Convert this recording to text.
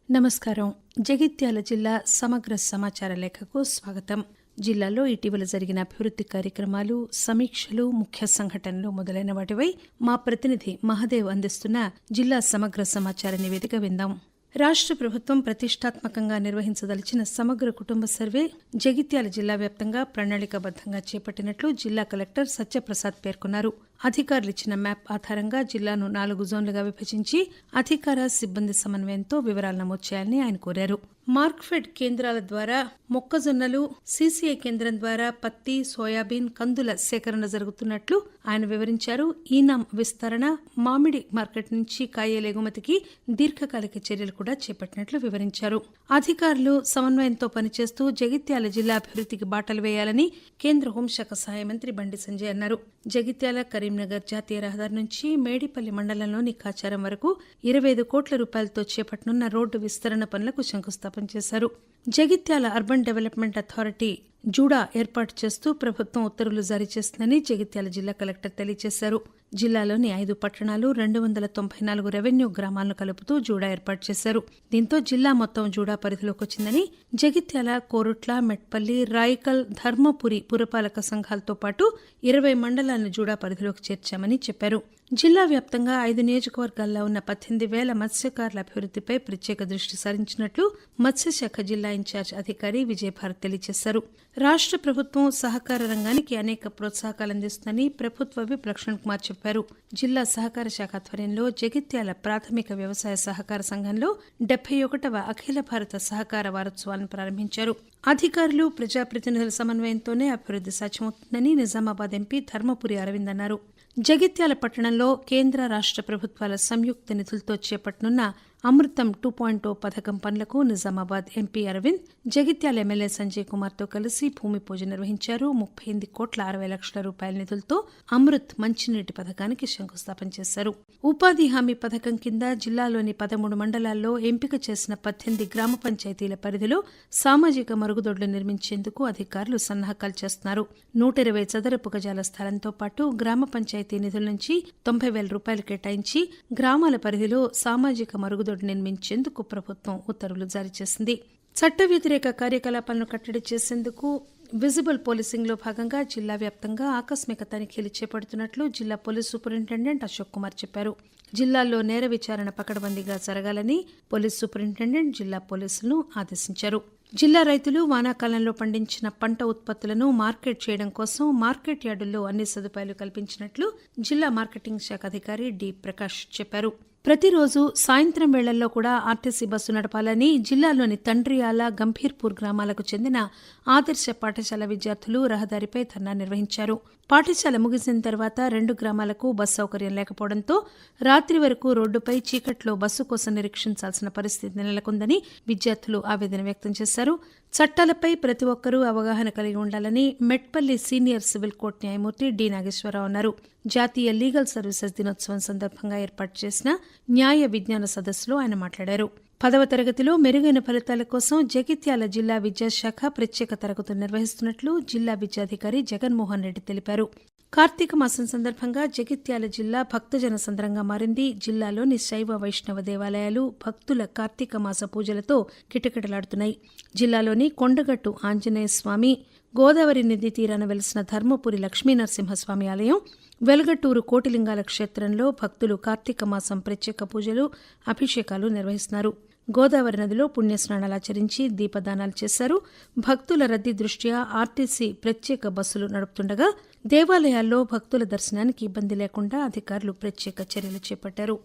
నమస్కారం. జగిత్యాల జిల్లా సమగ్ర సమాచార లేఖకు స్వాగతం. జిల్లాలో ఇటీవల జరిగిన అభివృద్ది కార్యక్రమాలు, సమీక్షలు, ముఖ్య సంఘటనలు మొదలైన వాటిపై మా ప్రతినిధి మహదేవ్ అందిస్తున్న జిల్లా సమగ్ర సమాచార నివేదిక విందాం. రాష్ట్ర ప్రభుత్వం ప్రతిష్టాత్మకంగా నిర్వహించదలిచిన సమగ్ర కుటుంబ సర్వే జగిత్యాల జిల్లా వ్యాప్తంగా ప్రణాళికాబద్దంగా చేపట్టినట్లు జిల్లా కలెక్టర్ సత్యప్రసాద్ పేర్కొన్నారు. అధికారులు ఇచ్చిన మ్యాప్ ఆధారంగా జిల్లాను 4 జోన్లుగా విభజించి అధికార సిబ్బంది సమన్వయంతో వివరాలు నమోదు చేయాలని ఆయన కోరారు. మార్క్ఫెడ్ కేంద్రాల ద్వారా మొక్కజొన్నలు, సీసీఐ కేంద్రం ద్వారా పత్తి, సోయాబీన్, కందుల సేకరణ జరుగుతున్నట్లు ఆయన వివరించారు. ఈనాం విస్తరణ, మామిడి మార్కెట్ నుంచి కాయల ఎగుమతికి దీర్ఘకాలిక చర్యలు కూడా చేపట్టినట్లు వివరించారు. అధికారులు సమన్వయంతో పనిచేస్తూ జగిత్యాల జిల్లా అభివృద్దికి బాటలు వేయాలని కేంద్ర హోంశాఖ సహాయ మంత్రి బండి సంజయ్ అన్నారు. జగిత్యాల, కరీంనగర్ జాతీయ రహదారి నుంచి మేడిపల్లి మండలంలోని కాచారం వరకు 25 కోట్ల రూపాయలతో చేపట్టనున్న రోడ్డు విస్తరణ పనులకు శంకుస్థాపన చేశారు. Jagtial urban development authority JUDA ఏర్పాటు చేస్తూ ప్రభుత్వం ఉత్తర్వులు జారీ చేస్తుందని జగిత్యాల జిల్లా కలెక్టర్ తెలియజేశారు. జిల్లాలోని 5 పట్టణాలు, 294 రెవెన్యూ గ్రామాలను కలుపుతూ జూడా ఏర్పాటు చేశారు. దీంతో జిల్లా మొత్తం జూడా పరిధిలోకి వచ్చిందని జగిత్యాల, కోరుట్ల, మెట్పల్లి, రాయికల్, ధర్మపురి పురపాలక సంఘాలతో పాటు 20 మండలాలను జూడా పరిధిలోకి చేర్చామని చెప్పారు. జిల్లా వ్యాప్తంగా 5 నియోజకవర్గాల్లో ఉన్న 18,000 మత్స్యకారుల అభివృద్దిపై ప్రత్యేక దృష్టి సారించినట్లు మత్స్యశాఖ జిల్లా ఇన్ఛార్జ్ అధికారి విజయభారత్ తెలియజేశారు. రాష్ట్ర ప్రభుత్వం సహకార రంగానికి అనేక ప్రోత్సాహకాలు అందిస్తుందని ప్రభుత్వ విప్ లక్ష్మణ్ కుమార్ చెప్పారు. జిల్లా సహకార శాఖ ఆధ్వర్యంలో జగిత్యాల ప్రాథమిక వ్యవసాయ సహకార సంఘంలో 71వ అఖిల భారత సహకార వారోత్సవాలను ప్రారంభించారు. అధికారులు, ప్రజాప్రతినిధుల సమన్వయంతోనే అభివృద్ది సాధ్యమవుతుందని నిజామాబాద్ ఎంపీ ధర్మపురి అరవింద్ అన్నారు. జగిత్యాల పట్టణంలో కేంద్ర రాష్ట్ర ప్రభుత్వాల సంయుక్త నిధులతో చేపట్టనున్న అమృతం 2.0 పథకం పనులకు నిజామాబాద్ ఎంపీ అరవింద్ జగిత్యాల ఎమ్మెల్యే సంజయ్ కుమార్తో కలిసి భూమి పూజ నిర్వహించారు. 38,60,00,000 రూపాయల నిధులతో అమృత్ మంచినీటి పథకానికి శంకుస్థాపన చేశారు. ఉపాధి హామీ పథకం కింద జిల్లాలోని 13 మండలాల్లో ఎంపిక చేసిన 18 గ్రామ పంచాయతీల పరిధిలో సామాజిక మరుగుదొడ్లు నిర్మించేందుకు అధికారులు సన్నాహకాలు చేస్తున్నారు. 120 చదరపు గజాల స్థలంతో పాటు గ్రామ పంచాయతీ నిధుల నుంచి 90,000 రూపాయలు కేటాయించి గ్రామాల పరిధిలో సామాజిక మరుగుదొడ్లు నిర్మించేందుకు ప్రభుత్వం ఉత్తర్వులు జారీ చేసింది. చట్ట వ్యతిరేక కార్యకలాపాలను కట్టడి చేసేందుకు విజిబుల్ పోలీసింగ్ లో భాగంగా జిల్లా వ్యాప్తంగా ఆకస్మిక తనిఖీలు చేపడుతున్నట్లు జిల్లా పోలీస్ సూపరింటెండెంట్ అశోక్ కుమార్ చెప్పారు. జిల్లాల్లో నేర విచారణ పకడ్బందీగా జరగాలని పోలీస్ సూపరింటెండెంట్ జిల్లా పోలీసులను ఆదేశించారు. జిల్లా రైతులు వానాకాలంలో పండించిన పంట ఉత్పత్తులను మార్కెట్ చేయడం కోసం మార్కెట్ యార్డుల్లో అన్ని సదుపాయాలు కల్పించినట్లు జిల్లా మార్కెటింగ్ శాఖ అధికారి డి ప్రకాష్ చెప్పారు. ప్రతిరోజు సాయంత్రం వేళల్లో కూడా ఆర్టీసీ బస్సు నడపాలని జిల్లాలోని తండ్రియాల, గంభీర్పూర్ గ్రామాలకు చెందిన ఆదర్శ పాఠశాల విద్యార్థులు రహదారిపై ధర్నా నిర్వహించారు. పాఠశాల ముగిసిన తర్వాత 2 గ్రామాలకు బస్సు సౌకర్యం లేకపోవడంతో రాత్రి వరకు రోడ్డుపై చీకట్లో బస్సు కోసం నిరీక్షించాల్సిన పరిస్థితి నెలకొందని విద్యార్థులు ఆవేదన వ్యక్తం చేశారు. చట్టాలపై ప్రతి ఒక్కరూ అవగాహన కలిగి ఉండాలని మెట్పల్లి సీనియర్ సివిల్ కోర్టు న్యాయమూర్తి డి నాగేశ్వరరావు అన్నారు. జాతీయ లీగల్ సర్వీసెస్ దినోత్సవం సందర్భంగా ఏర్పాటు చేసిన న్యాయ విజ్ఞాన సదస్సులో ఆయన మాట్లాడారు. 10వ తరగతిలో మెరుగైన ఫలితాల కోసం జగిత్యాల జిల్లా విద్యాశాఖ ప్రత్యేక తరగతులు నిర్వహిస్తున్నట్లు జిల్లా విద్యాధికారి జగన్మోహన్ రెడ్డి తెలిపారు. కార్తీక మాసం సందర్భంగా జగిత్యాల జిల్లా భక్తజన సంద్రంగా మారింది. జిల్లాలోని శైవ వైష్ణవ దేవాలయాలు భక్తుల కార్తీక మాస పూజలతో కిటకిటలాడుతున్నాయి. జిల్లాలోని కొండగట్టు ఆంజనేయ స్వామి, గోదావరి నదీ తీరాన వెలిసిన ధర్మపురి లక్ష్మీనరసింహస్వామి ఆలయం, వెలగట్టూరు కోటిలింగాల క్షేత్రంలో భక్తులు కార్తీక మాసం ప్రత్యేక పూజలు, అభిషేకాలు నిర్వహిస్తున్నారు. గోదావరి నదిలో పుణ్యస్నానాలు ఆచరించి దీపదానాలు చేశారు. భక్తుల రద్దీ దృష్ట్యా ఆర్టీసీ ప్రత్యేక బస్సులు నడుపుతుండగా దేవాలయాల్లో భక్తుల దర్శనానికి ఇబ్బంది లేకుండా అధికారులు ప్రత్యేక చర్యలు చేపట్టారు.